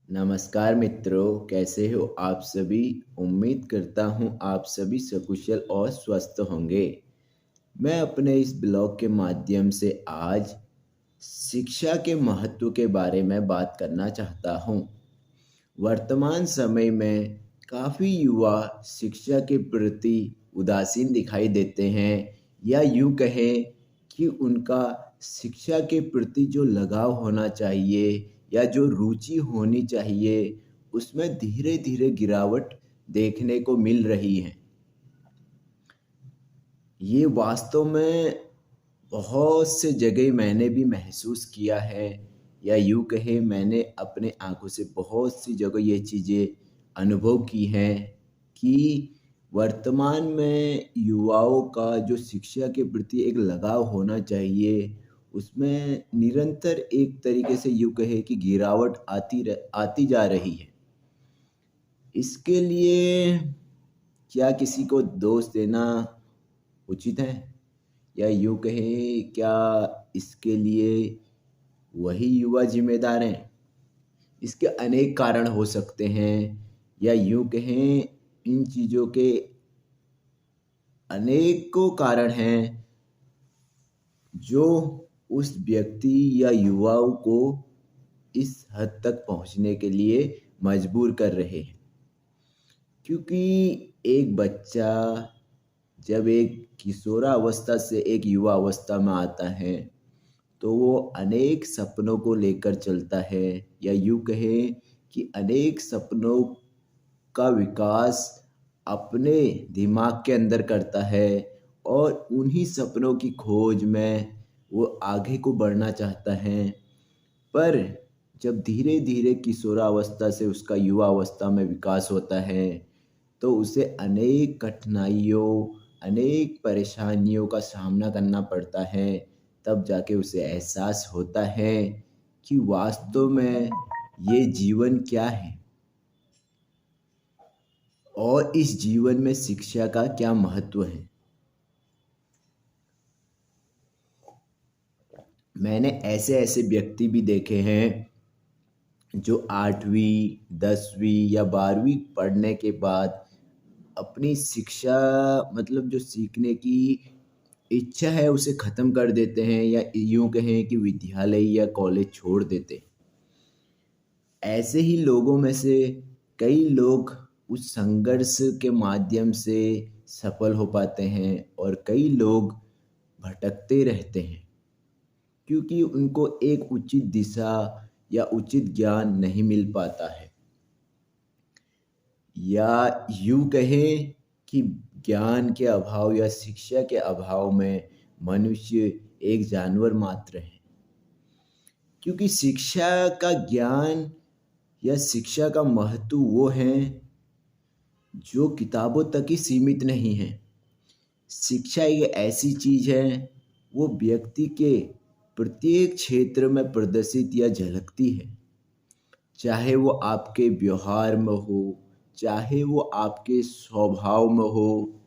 नमस्कार मित्रों, कैसे हो आप सभी। उम्मीद करता हूँ आप सभी सकुशल और स्वस्थ होंगे। मैं अपने इस ब्लॉग के माध्यम से आज शिक्षा के महत्व के बारे में बात करना चाहता हूँ। वर्तमान समय में काफ़ी युवा शिक्षा के प्रति उदासीन दिखाई देते हैं, या यूँ कहें कि उनका शिक्षा के प्रति जो लगाव होना चाहिए या जो रुचि होनी चाहिए, उसमें धीरे धीरे गिरावट देखने को मिल रही है। ये वास्तव में बहुत से जगह मैंने भी महसूस किया है, या यूँ कहें मैंने अपने आँखों से बहुत सी जगह ये चीज़ें अनुभव की हैं कि वर्तमान में युवाओं का जो शिक्षा के प्रति एक लगाव होना चाहिए, उसमें निरंतर एक तरीके से यूँ कहें कि गिरावट आती जा रही है। इसके लिए क्या किसी को दोष देना उचित है? या यूँ कहें, क्या इसके लिए वही युवा जिम्मेदार हैं? इसके अनेक कारण हो सकते हैं, या यूँ कहें इन चीज़ों के अनेकों कारण हैं जो उस व्यक्ति या युवाओं को इस हद तक पहुँचने के लिए मजबूर कर रहे हैं। क्योंकि एक बच्चा जब एक किशोरावस्था से एक युवा अवस्था में आता है, तो वो अनेक सपनों को लेकर चलता है, या यूँ कहें कि अनेक सपनों का विकास अपने दिमाग के अंदर करता है, और उन्हीं सपनों की खोज में वो आगे को बढ़ना चाहता है। पर जब धीरे धीरे किशोरावस्था से उसका युवा अवस्था में विकास होता है, तो उसे अनेक कठिनाइयों, अनेक परेशानियों का सामना करना पड़ता है। तब जाके उसे एहसास होता है कि वास्तव में ये जीवन क्या है, और इस जीवन में शिक्षा का क्या महत्व है। मैंने ऐसे ऐसे व्यक्ति भी देखे हैं जो 8वीं 10वीं या 12वीं पढ़ने के बाद अपनी शिक्षा, मतलब जो सीखने की इच्छा है, उसे ख़त्म कर देते हैं, या यूँ कहें कि विद्यालय या कॉलेज छोड़ देते हैं। ऐसे ही लोगों में से कई लोग उस संघर्ष के माध्यम से सफल हो पाते हैं, और कई लोग भटकते रहते हैं, क्योंकि उनको एक उचित दिशा या उचित ज्ञान नहीं मिल पाता है। या यूँ कहें कि ज्ञान के अभाव या शिक्षा के अभाव में मनुष्य एक जानवर मात्र है। क्योंकि शिक्षा का ज्ञान या शिक्षा का महत्व वो है जो किताबों तक ही सीमित नहीं है। शिक्षा एक ऐसी चीज़ है, वो व्यक्ति के प्रत्येक क्षेत्र में प्रदर्शित या झलकती है। चाहे वो आपके व्यवहार में हो, चाहे वो आपके स्वभाव में हो।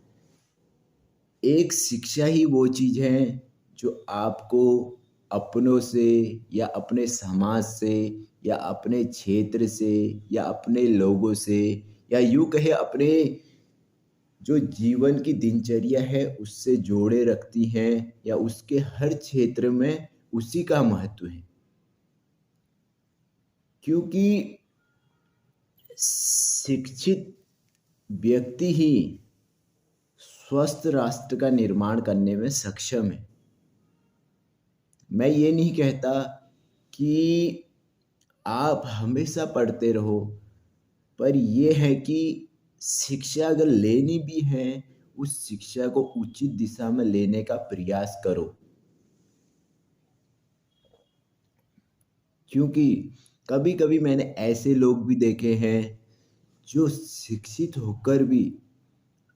एक शिक्षा ही वो चीज़ है जो आपको अपनों से, या अपने समाज से, या अपने क्षेत्र से, या अपने लोगों से, या यूँ कहे अपने जो जीवन की दिनचर्या है उससे जोड़े रखती हैं, या उसके हर क्षेत्र में उसी का महत्व है। क्योंकि शिक्षित व्यक्ति ही स्वस्थ राष्ट्र का निर्माण करने में सक्षम है। मैं ये नहीं कहता कि आप हमेशा पढ़ते रहो, पर ये है कि शिक्षा अगर लेनी भी है, उस शिक्षा को उचित दिशा में लेने का प्रयास करो। क्योंकि कभी कभी मैंने ऐसे लोग भी देखे हैं जो शिक्षित होकर भी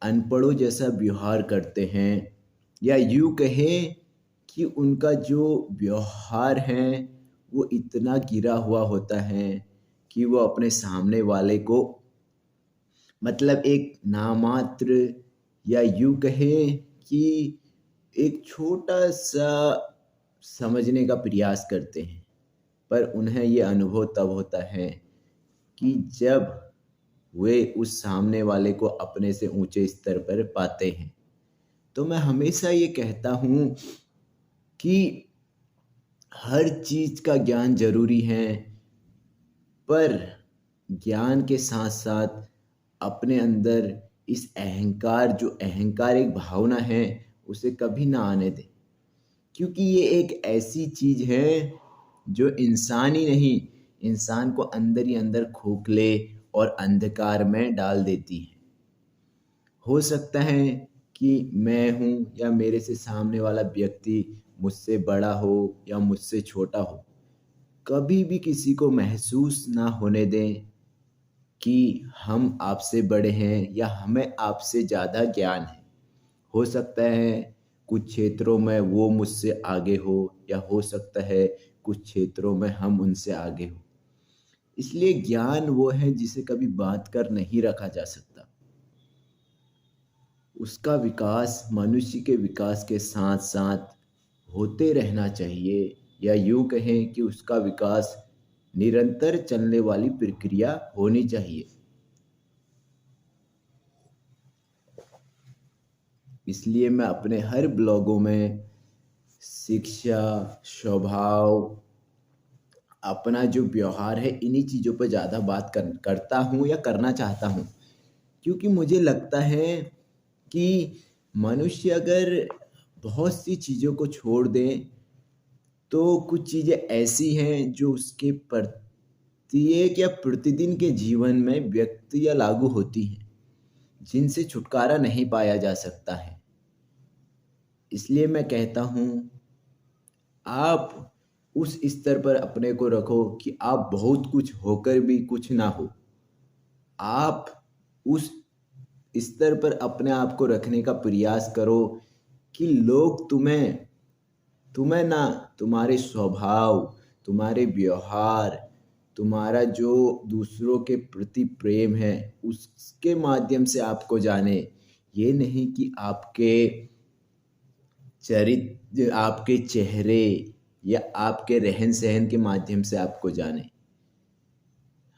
अनपढ़ों जैसा व्यवहार करते हैं, या यूँ कहें कि उनका जो व्यवहार है वो इतना गिरा हुआ होता है कि वो अपने सामने वाले को, मतलब एक नामात्र, या यूँ कहें कि एक छोटा सा समझने का प्रयास करते हैं। पर उन्हें ये अनुभव तब होता है कि जब वे उस सामने वाले को अपने से ऊंचे स्तर पर पाते हैं। तो मैं हमेशा ये कहता हूँ कि हर चीज का ज्ञान जरूरी है, पर ज्ञान के साथ साथ अपने अंदर इस अहंकार, जो अहंकार एक भावना है, उसे कभी ना आने दें। क्योंकि ये एक ऐसी चीज है जो इंसान ही नहीं, इंसान को अंदर ही अंदर खोखले और अंधकार में डाल देती है। हो सकता है कि मैं हूं या मेरे से सामने वाला व्यक्ति मुझसे बड़ा हो या मुझसे छोटा हो, कभी भी किसी को महसूस ना होने दें कि हम आपसे बड़े हैं या हमें आपसे ज़्यादा ज्ञान है। हो सकता है कुछ क्षेत्रों में वो मुझसे आगे हो, या हो सकता है कुछ क्षेत्रों में हम उनसे आगे हो। इसलिए ज्ञान वो है जिसे कभी बांध कर नहीं रखा जा सकता। उसका विकास मनुष्य के विकास के साथ साथ होते रहना चाहिए, या यूं कहें कि उसका विकास निरंतर चलने वाली प्रक्रिया होनी चाहिए। इसलिए मैं अपने हर ब्लॉगों में शिक्षा, स्वभाव, अपना जो व्यवहार है, इन्हीं चीज़ों पर ज़्यादा बात करता हूँ या करना चाहता हूँ। क्योंकि मुझे लगता है कि मनुष्य अगर बहुत सी चीज़ों को छोड़ दे, तो कुछ चीज़ें ऐसी हैं जो उसके प्रत्येक या प्रतिदिन के जीवन में व्यक्ति या लागू होती हैं, जिनसे छुटकारा नहीं पाया जा सकता है। इसलिए मैं कहता हूँ, आप उस स्तर पर अपने को रखो कि आप बहुत कुछ होकर भी कुछ ना हो। आप उस स्तर पर अपने आप को रखने का प्रयास करो कि लोग तुम्हें तुम्हें ना तुम्हारे स्वभाव, तुम्हारे व्यवहार, तुम्हारा जो दूसरों के प्रति प्रेम है, उसके माध्यम से आपको जाने। ये नहीं कि आपके चरित्र, आपके चेहरे या आपके रहन सहन के माध्यम से आपको जाने।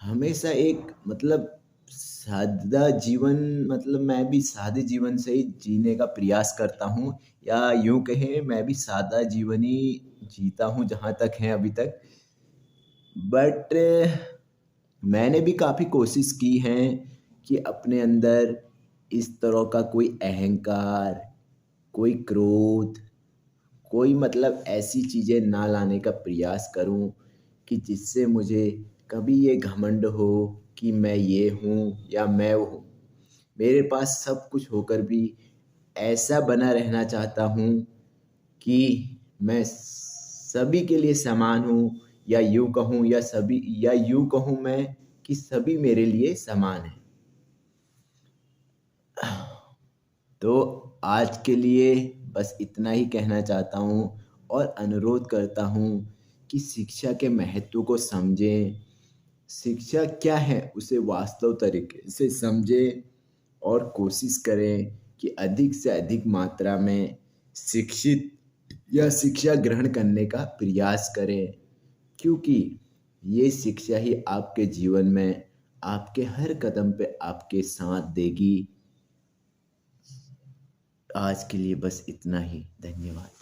हमेशा एक मतलब सादा जीवन, मतलब मैं भी सादे जीवन से ही जीने का प्रयास करता हूँ, या यूं कहें मैं भी सादा जीवन ही जीता हूँ जहाँ तक है अभी तक। बट मैंने भी काफ़ी कोशिश की है कि अपने अंदर इस तरह का कोई अहंकार, कोई क्रोध, कोई मतलब ऐसी चीज़ें ना लाने का प्रयास करूं कि जिससे मुझे कभी ये घमंड हो कि मैं ये हूँ या मैं वो हूँ। मेरे पास सब कुछ होकर भी ऐसा बना रहना चाहता हूँ कि मैं सभी के लिए समान हूँ, या यूं कहूँ मैं कि सभी मेरे लिए समान हैं। तो आज के लिए बस इतना ही कहना चाहता हूँ, और अनुरोध करता हूँ कि शिक्षा के महत्व को समझें। शिक्षा क्या है उसे वास्तव तरीके से समझें, और कोशिश करें कि अधिक से अधिक मात्रा में शिक्षित या शिक्षा ग्रहण करने का प्रयास करें। क्योंकि ये शिक्षा ही आपके जीवन में आपके हर कदम पे आपके साथ देगी। आज के लिए बस इतना ही। धन्यवाद।